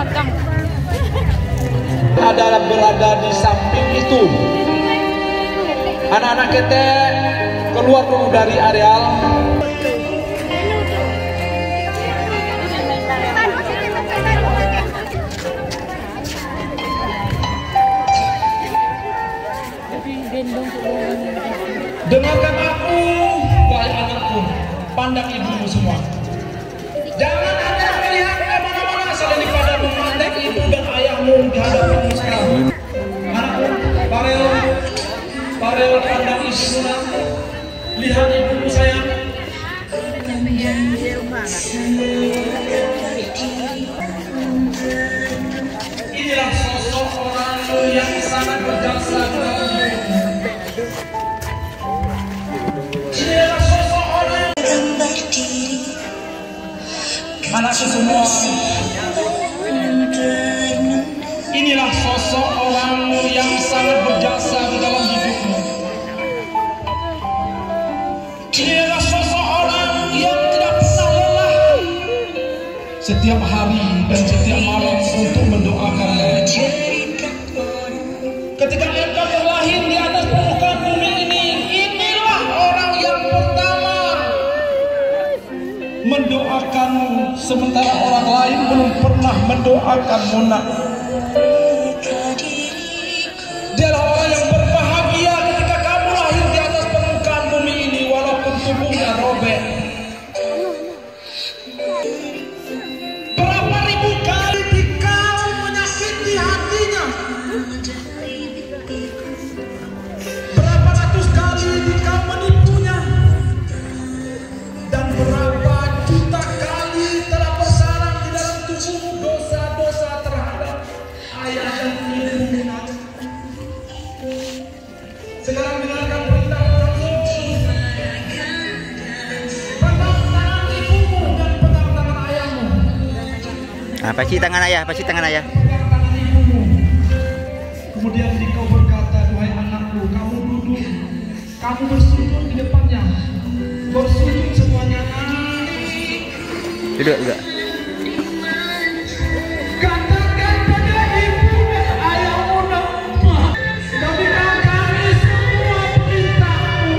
belakang. Adalah berada di samping itu. Anak-anak kita keluar dulu dari areal. Dengarkan aku, wahai anakku, pandang ibumu semua. Jangan ada melihat kemana-mana selain daripada memandang ibu dan ayahmu di hadapanmu sekarang. Anakku, Farel pandang ibumu, lihat ibumu sayang. Inilah sosok orang yang sangat berjasa dalam hidupmu. Inilah sosok orang anakku semua. Inilah sosok orang yang sangat berjasa di dalam hidupmu. Inilah sosok orang yang tidak pernah lelah setiap hari dan setiap malam untuk mendoakanmu. Ketika engkau terlahir di atas permukaan bumi ini, inilah orang yang pertama mendoakanmu, sementara orang lain belum pernah mendoakanmu, nak. Dialah orang yang berbahagia ketika kamu lahir di atas permukaan bumi ini, walaupun tubuhnya robek. Berapa ribu kali kau menyakiti hatinya? Berapa ratus kali kau menipunya? Dan berapa juta kali telah bersarang di dalam tubuhmu dosa-dosa terhadap ayah dan ibumu. Sekarang dengarkan perintah Rasul. Pegang tangan ibumu dan pegang tangan ayahmu. Pasti tangan ayah, pasti tangan ayah. Pegang tangan ibumu. Kemudian engkau berkata, duhai anakku, kamu duduk, kamu bersujud di depannya, bersujud semuanya. Duduk juga. Katakan pada ibu dan ayahmu, nak, kami semua perintahmu.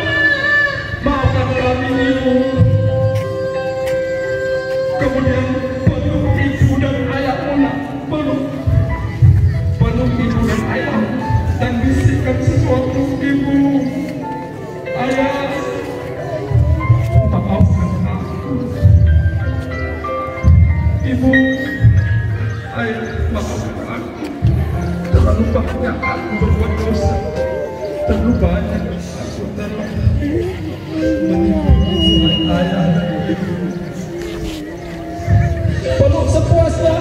Maafkan kami, ibu. Kemudian peluk ibu dan ayahmu, nak, peluk ibu dan ayahmu dan bisikkan sesuatu ibu. Ayah, maafkan aku. Ibu, ayah, maafkan aku. Terlalu banyak aku berbuat dosa. Terlalu banyak aku telah menipu ayah dan ibu. Peluk sepuasnya.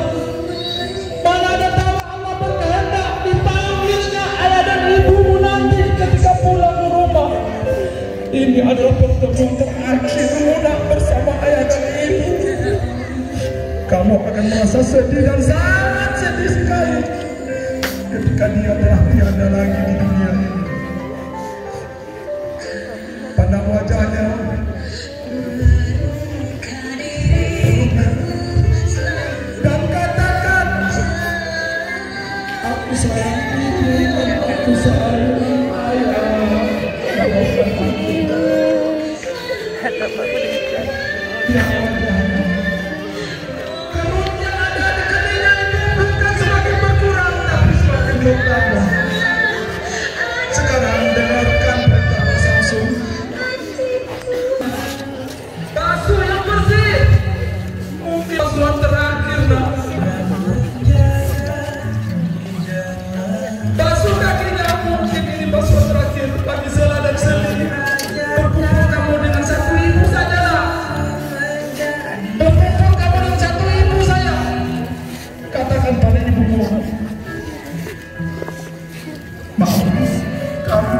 Mana ada tahu Allah berkehendak dipanggilnya ayah dan ibumu nanti ketika pulang ke rumah. Ini adalah pertemuan terakhirmu, nak, bersama ayah dan ibu. Kamu akan merasa sedih dan sangat sedih sekali ketika dia telah tiada lagi di dunia ini. Pandang wajahnya, dan katakan, aku sayang ibu dan aku sayang ayah. Maafkan aku. Kerutnya ada di keningan itu bukan semakin berkurang, tapi semakin bertambah. Sekarang dengarkan perintah Samsul. Basuh yang bersih. Mungkin basuhan terakhir, nak. Basuh kakinya, mungkin ini basuhan terakhir bagi Zela dan Seli. Berkumpul kamu dengan satu ibu sajalah. Berkumpul kamu dengan satu ibu saya. Katakan pada ibumu, maaf, kamu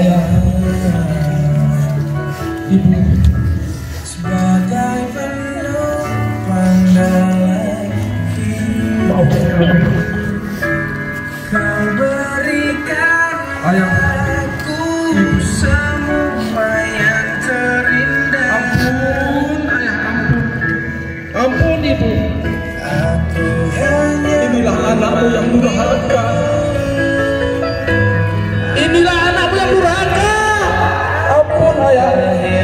ayah, ibu, sebagai penuh pandangan maafkan kami. Kau berikan aku ibu semua yang terindah. Ampun, ayah, ampun. ibu. Inilah anakmu yang durhaka. Inilah anakmu yang durhaka. Ampun ayah.